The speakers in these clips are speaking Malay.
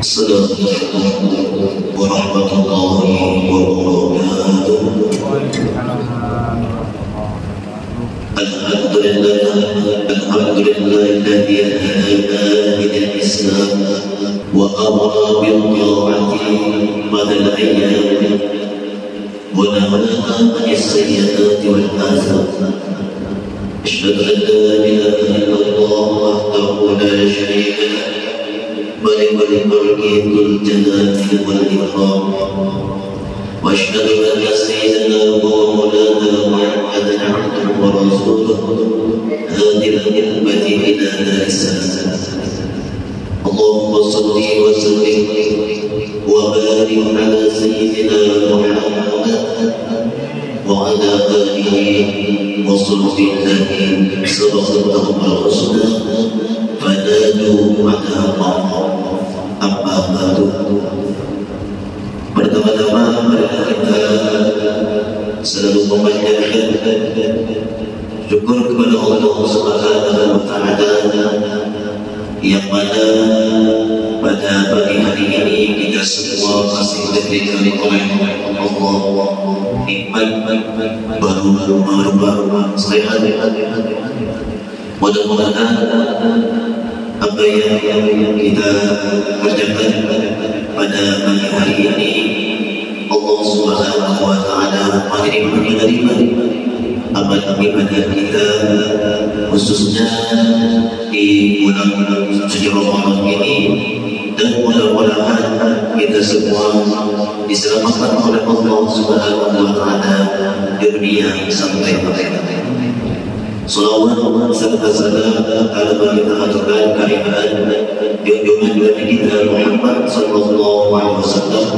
Assalamualaikum warahmatullahi wabarakatuh. Alhamdulillahilladzi hadana ila Islam wa amara bil ta'ati madal ayyam wa nahana 'anil sayyi'ati wal hasad. Asyhadu an la ilaha illallah wahdahu la syarika lahu ملك الملك ذو الجلال والإكرام وأشهد أن سيدنا ومولانا محمدا عبده ورسوله هادي الأمة إلى دار السلام. اللهم صل وسلم وبارك على سيدنا محمد وعلى آله وصحبه الذين سبقهم بالحسنى فنادوا على الله. Amma ba'du. Pertama-tama marilah kita selalu memanjatkan syukur kepada Allah Subhanahu wa Ta'ala yang mana pada pagi hari ini kita semua masih diberikan oleh Allah nikmat baru sehat. Mudah-mudahan apa yang kita kerjakan pada pagi hari ini Allah Subhanahu wa Ta'ala menerima amal ibadah kita, khususnya di bulan suci Ramadan ini, dan mudah-mudahan kita semua diselamatkan oleh Allah Subhanahu wa Ta'ala di dunia sampai akhirat. Salawat serta salam ala kita aturkan kehadiran junjungan Nabi kita Muhammad sallallahu alaihi wasallam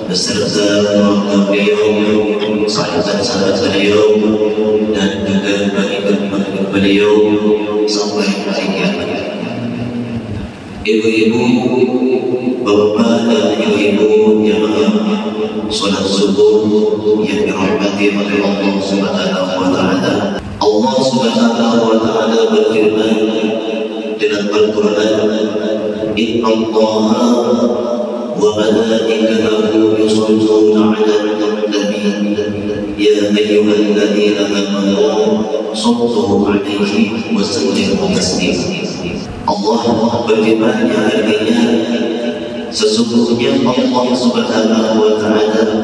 beserta keluarga beliau, sahabat-sahabat beliau, dan juga pengikut beliau sampai hari kiamat. Ibu-ibu, bapak dan ibu-ibu jamaah salat subuh yang dirahmati oleh Allah Subhanahu wa Ta'ala. Allah Subhanahu wa Ta'ala berfirman dalam Al-Quran, Inna Allaha wa malaikatahu yusalluna 'alan nabi ya ayyuhalladzina amanu sallu 'alaihi wa sallimu taslima. Allah berfirman yang artinya sesungguhnya Allah Subhanahu wa Ta'ala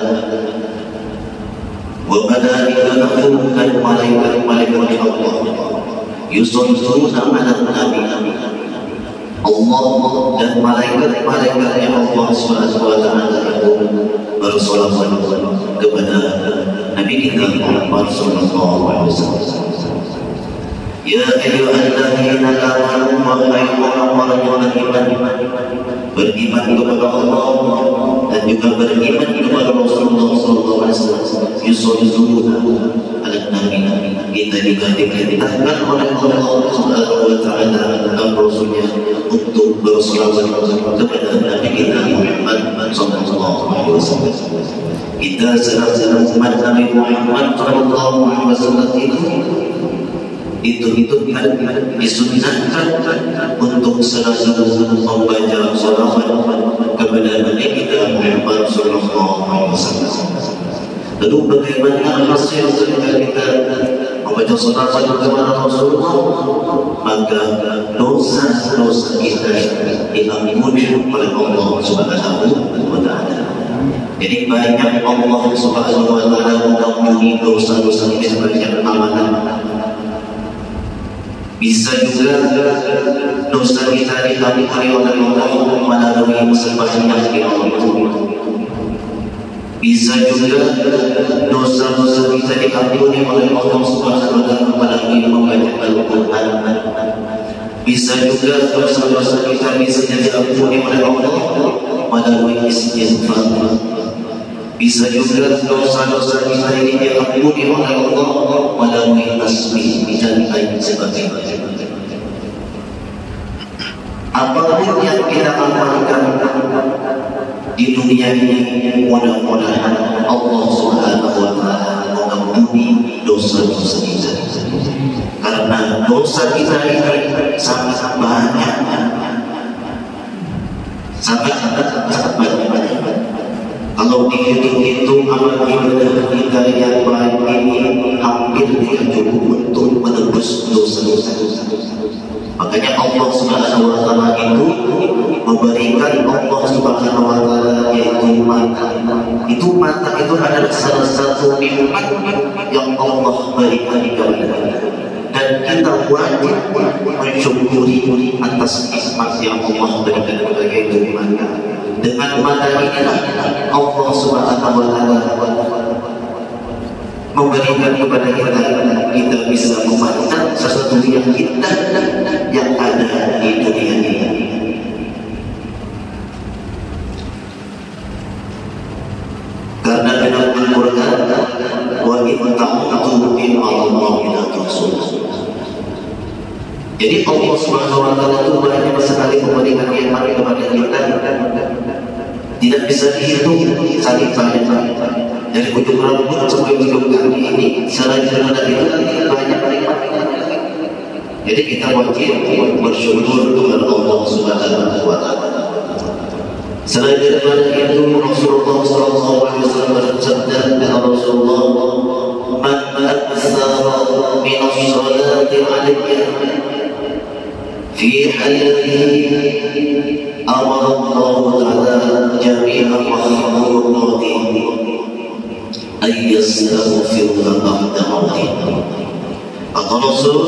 wa malaikatahu dan malaikat-malaikat Allah yusalluna 'alan nabi. Allah dan malaikat-malaikatnya Allah Subhanahu wa Ta'ala itu bersolawat kepada Nabi kita Muhammad sallallahu alaihi wasallam. Ya ayyuhalladzina amanu wa beriman kepada Allah dan juga beriman kepada Rasulullah sallallahu alaihi wasallam. Yusalluna 'alan nabi. Kita juga diperintahkan oleh Allah Subhanahu wa Ta'ala dan Rasulnya untuk bersolawat kepada Nabi kita Muhammad sallallahu alaihi wasallam. Kita sedang umat Nabi Muhammad sallallahu alaihi wasallam itu disunahkan untuk selalu membaca salawat kepada Nabi kita Muhammad sallallahu alaihi wasallam. Lalu bagaimana hasil ketika kita membaca salawat kepada Rasulullah? Maka dosa-dosa kita diampuni oleh Allah Subhanahu wa Ta'ala. Jadi banyak Allah Subhanahu wa Ta'ala mengampuni dosa-dosa kita sebagai amanah. Bisa juga dosa kita diampuni oleh Allah melalui sembahyang di Allah. Bisa juga dosa-dosa kita diampuni oleh Allah Subhanahu wa Ta'ala melalui membaca Al-Quran. Bisa juga dosa-dosa kita bisa diampuni oleh Allah melalui istighfar. Bisa juga dosa-dosa kita ini diampuni oleh Allah melalui tasbih dan lain sebagainya. Apapun yang kita amalkan di dunia ini, mudah-mudahan Allah Subhanahu wa Ta'ala mengampuni dosa-dosa kita. Karena dosa kita ini sangat banyak. sangat banyak. Kalau dihitung-hitung amal ibadah kita yang baik ini hampir tidak cukup untuk menebus dosa-dosa. Makanya Allah Subhanahu wa Ta'ala itu memberikan Allah Subhanahu wa Ta'ala yaitu mata. Mata itu adalah salah satu nikmat yang Allah berikan kepada kita. Dan kita wajib mensyukuri atas nikmat yang Allah berikan kepada kita. Dengan mata inilah Allah Subhanahu wa Ta'ala memberikan kepada kita bisa memandang sesuatu yang indah yang ada di dunia ini. Karena dalam Al-Quran, wa in ta'budu bi'Allahi la tuhsuha. Jadi Allah Subhanahu wa Ta'ala itu banyak sekali memberikan nikmat kepada kita. Tidak bisa dihitung saking banyak. Dari ujung rambut sampai ujung kaki ini, selain daripada itu banyak nikmat. Jadi kita wajib bersyukur kepada Allah Subhanahu wa Ta'ala. Selain daripada itu, Rasulullah SAW bersabda, Rasulullah, man aktsara min as-salati 'alayya fi hayatihi amara Allah Ta'ala jami'a makhluqatihi ay yastaghfirullah ba'da mautih. Kata Rasul,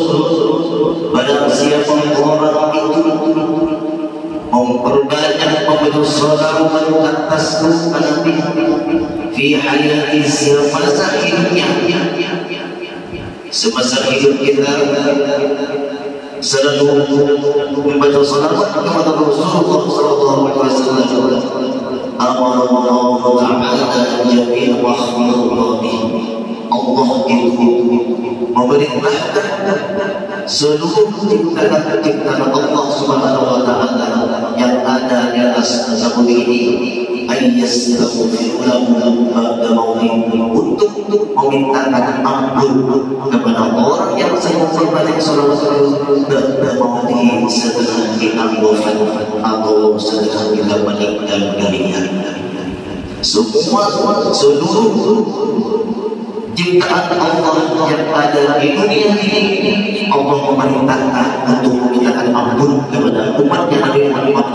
barang siapa orang itu memperbanyak membaca salawat atas Nabi fi hayati semasa hidupnya. Semasa hidup kita selalu membaca salawat kepada Rasulullah SAW. Amar Allah Ta'ala jami'a makhluqatihi. Allah itu memerintahkan seluruh ciptaan Allah Subhanahu wa Ta'ala yang ada di atas bumi ini untuk memintakan ampun kepada orang yang sedang membaca salawat dan setelah kita wafat atau setelah kita meninggal dunia. Seluruh ciptaan Allah yang ada di dunia ini, Allah memerintahkan untuk memintakan ampun kepada umatnya Nabi Muhammad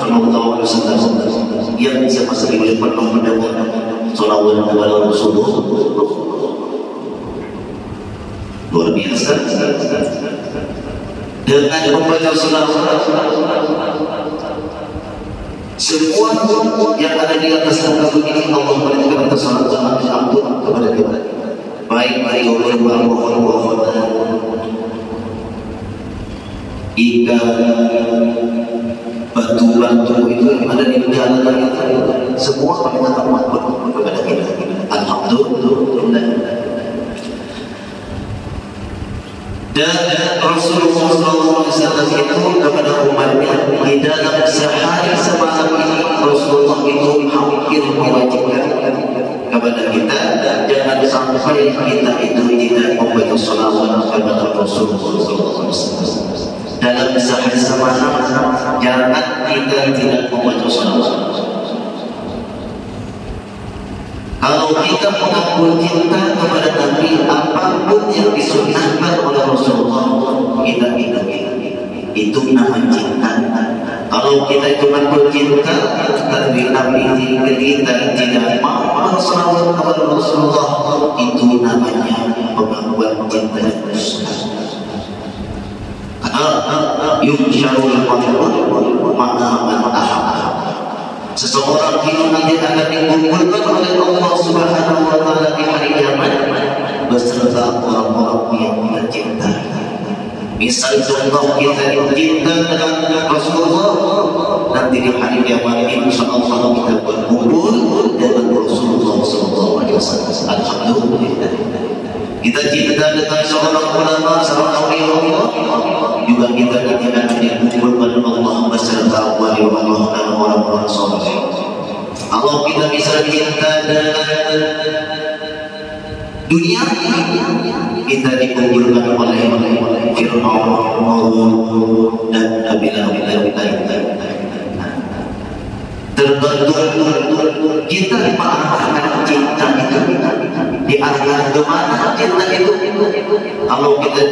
SAW yang bisa masih hidup mendapat salawat kepada Rasulullah. Luar biasa. Dengan membaca salawat, semua yang ada di atas muka bumi ini Allah memerintahkan kita salawat dan ampun kepada kita. Baik mohon ikan, batu-batu itu yang ada di dalam kita, semua meminta ampun kepada kita. Alhamdulillah. Dan Rasulullah SAW itu kepada umatnya di dalam sehari semalam ini, Rasulullah itu hampir mewajibkan kepada kita jangan sampai kita itu tidak membaca salawat kepada Rasulullah SAW. Dalam sehari semalam jangan kita tidak membaca salawat. Kalau kita mengaku cinta kepada Nabi, apapun yang disunnahkan oleh Rasulullah, kita itu namanya cinta. Kalau kita cuma bercinta, tapi Nabi kita tidak mau bersalawat kepada Rasulullah, itu namanya pengakuan cinta yang dusta. Karena yumsyarul qulub ma'a man ahabba. Seseorang itu nanti akan dikumpulkan oleh Allah Subhanahu wa Ta'ala di hari kiamat beserta orang-orang yang kita cintai. Misal contoh kita cinta dengan Rasulullah, nanti di hari kiamat insyaallah kita berkumpul dengan Rasulullah SAW. Alhamdulillah. Kita cinta dengan seorang ulama, seorang awliya Allah, juga kita akan dikumpulkan Allah beserta wali Allah dan orang-orang saleh. Kalau kita bisa cinta dengan dunia, kita dikumpulkan oleh Fir'aun dan nabi-nabi lain. tergantung kita mengarahkan cinta itu, diarahkan kemana cinta itu. Kalau kita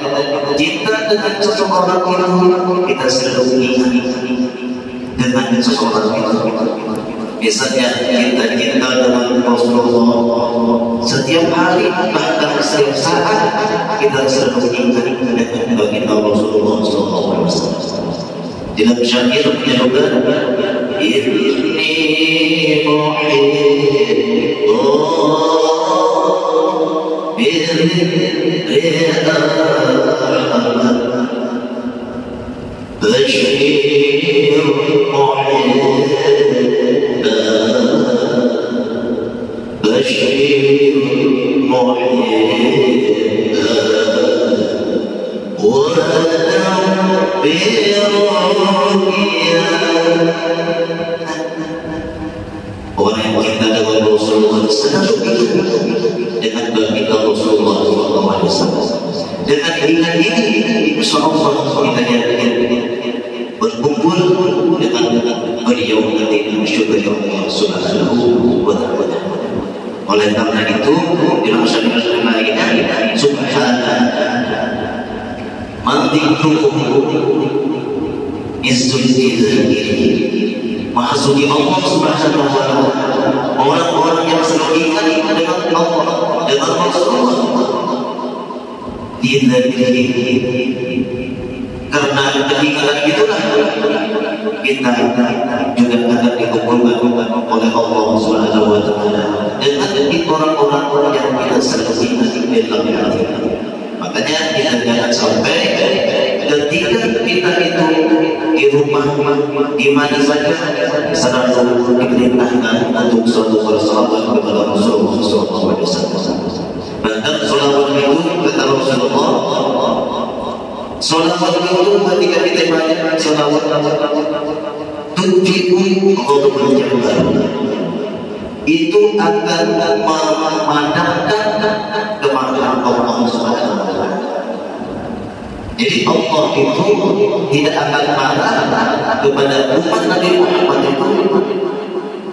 cinta dengan seseorang itu, kita selalu ingat dengan seseorang itu. Misalnya kita cinta dengan Rasulullah, setiap hari bahkan setiap saat kita selalu ingat dengan baginda Rasulullah SAW. Dalam syair juga, inni muhibbu birrida bashir muhibba bashir muhibba orang yang cinta dengan Rasulullah selalu dengan baginda Rasulullah SAW. Dengan ingat ini, insyaallah kita berkumpul dengan beliau nanti syukur Allah Subhanahu wa ta'ala. Oleh karena itu, dalam syair lainnya, subhanallah Mantiqukum izzul dzikir. Maksudnya Allah Subhanahu wa ta'ala, orang-orang yang selalu ingat dengan Allah, dengan Rasulullah. Karena ketinggalan itulah kita juga akan dikumpulkan oleh Allah Subhanahu wa ta'ala dengan orang-orang yang kita selalu ingat dalam hati. Makanya kita jangan sampai ketika kita itu di rumah, di mana saja, selalu diperintahkan untuk selalu bersalawat kepada Rasulullah SAW. Bahkan salawat itu kata Rasulullah, salawat itu ketika kita banyak salawat, tunjukkan Allah menjauhkan. Itu akan memadamkan kemarahan Allah Subhanahu wa ta'ala. Jadi Allah itu tidak akan marah kepada umat Nabi Muhammad itu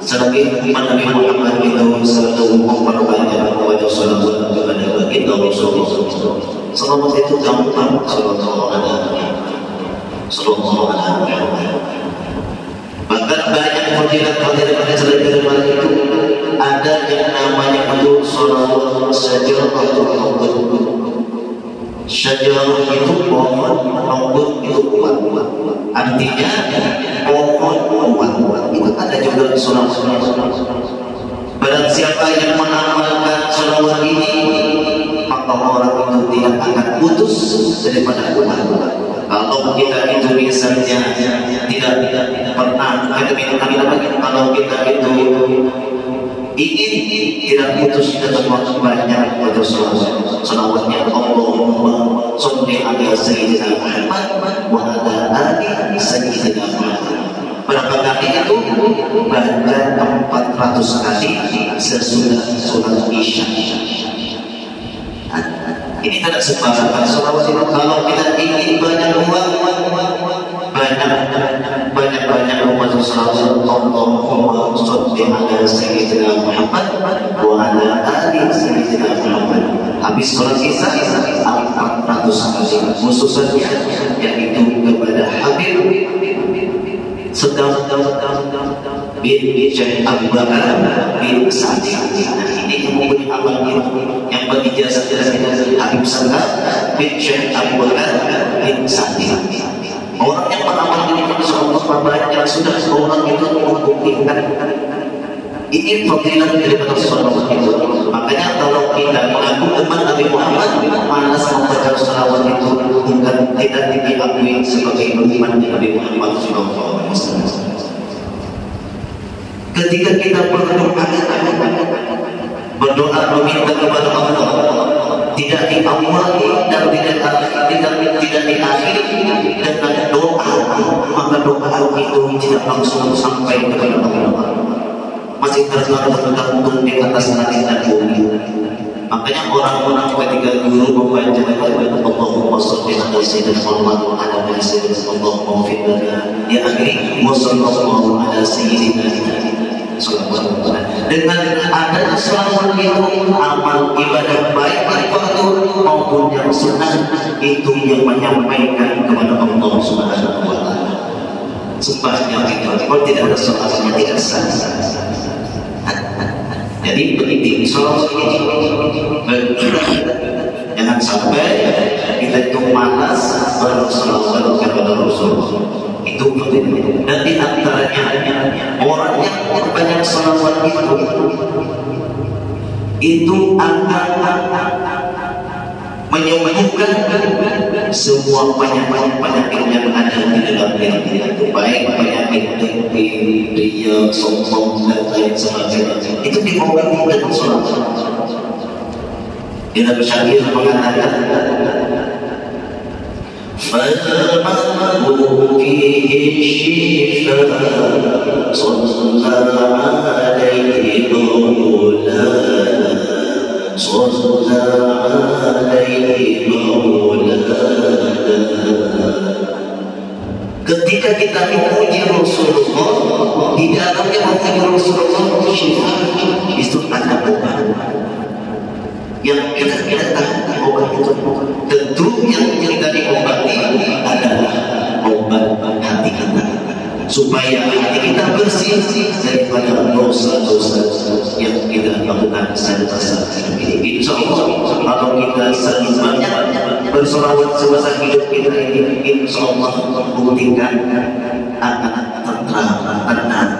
selagi umat Nabi Muhammad itu selalu memperbanyak kepada salawat kepada baginda Rasulullah. Salawat itu gampang, sallallahu alaihi wasallam. Bahkan banyak fadilat-fadilat selain daripada itu, ada yang namanya itu salawat syajarah atau nombor. Syajarah itu pohon, nombor itu kuat. Artinya pohon kuat. Itu ada juga salawat. Barang siapa yang mengamalkan salawat ini, maka orang itu tidak akan putus daripada umat. Kalau kita itu misalnya tidak pernah kalau kita itu ingin tidak putus dalam waktu banyak pada salawatnya Allahumma sholli ala sayyidina Muhammad wa ala ali sayyidina Muhammad. Berapa kali itu? Baca 400 kali sesudah sholat isya. Ini tidak sembarangan salawat itu. Kalau kita ingin banyak uang, banyak umat salawat Allahumma sholli ala sayyidina Muhammad wa ala ali sayyidina Muhammad. Habis sholat isya 400 kali khususnya yaitu kepada Habib sedang bin Syekh Abu Bakar bin Sa'di. Ini yang mempunyai amal yang bagi jasa Habib Sadar bin Syekh Abu Bakar bin Sa'di. Orang yang beramal ini insyaallah banyak sudah orang itu membuktikan ini fadilah daripada salawat itu. Makanya kalau kita mengaku umat Nabi Muhammad, malas membaca salawat itu bukan tidak diakui sebagai umat Nabi Muhammad SAW. Ketika kita berdoa meminta kepada Allah, tidak diawali dan tidak diakhiri dengan doa, maka doa itu tidak langsung sampai kepada Allah. Masih tergantung di atas langit dan bumi. Makanya orang-orang ketika guru membaca Allahumma sholli ala sayyidina Muhammad wa ala ali sayyidina Allahumma fi dunya ya akhiri wa sallallahu ala sayyidina dengan adanya selawat itu amal ibadah baik yang fardu maupun yang sunnah itu yang menyampaikan kepada Allah Subhanahu wa taala. Supaya kalau tidak ada selawatnya tidak sah. Jadi penting selawat ini. Jangan sampai kita itu malas berselawat kepada Rasul. Itu penting. Dan di antaranya orang yang banyak selawat itu akan menyembuhkan semua penyakit yang ada di dalam diri itu, baik penyakit dia sombong dan lain sebagainya. Itu diobati dengan selawat. Dia bersyakir mengatakan فَالْمَرْءُ فِيهِ الشِّفَاءُ صَلَّى عَلَيْهِ مَوْلَانَا صَلَّى عَلَيْهِ مَوْلَانَا. Ketika kita memuji Rasulullah, di dalamnya memuji Rasulullah syifa, itu ada obat yang kita tahu obat itu. Tentu yang kita diobati adalah obat hati kita, supaya hati kita bersih daripada dosa-dosa yang kita lakukan selama hidup ini. Insya Allah kalau kita selamanya bersolawat semasa hidup kita ini, insya Allah membuktikan akan tenang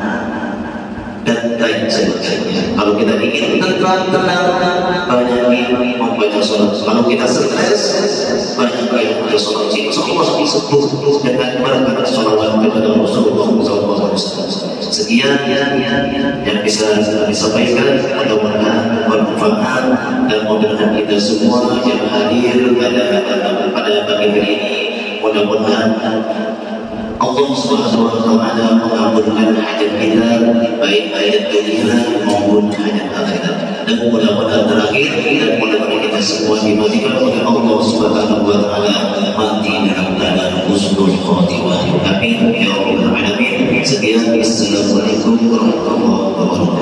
dan lain sebagainya. Kalau kita ingin tenang, banyak membaca sholat. Kalau kita stres, banyak membaca sholat. Semua disebut dengan berkat sholawat kepada Rasulullah SAW. Sekian yang bisa disampaikan, mudah-mudahan bermanfaat dan mudah-mudahan kita semua yang hadir pada pagi hari ini, mudah-mudahan Allah Subhanahu wa taala mengabulkan hajat kita, baik hajat dunia maupun hajat akhirat. Dan mudah-mudahan terakhir dan mudah-mudahan kita semua dimatikan oleh Allah Subhanahu wa taala mati dalam keadaan husnul khotimah. Amin ya rabbal alamin. Sekian, assalamualaikum warahmatullahi wabarakatuh.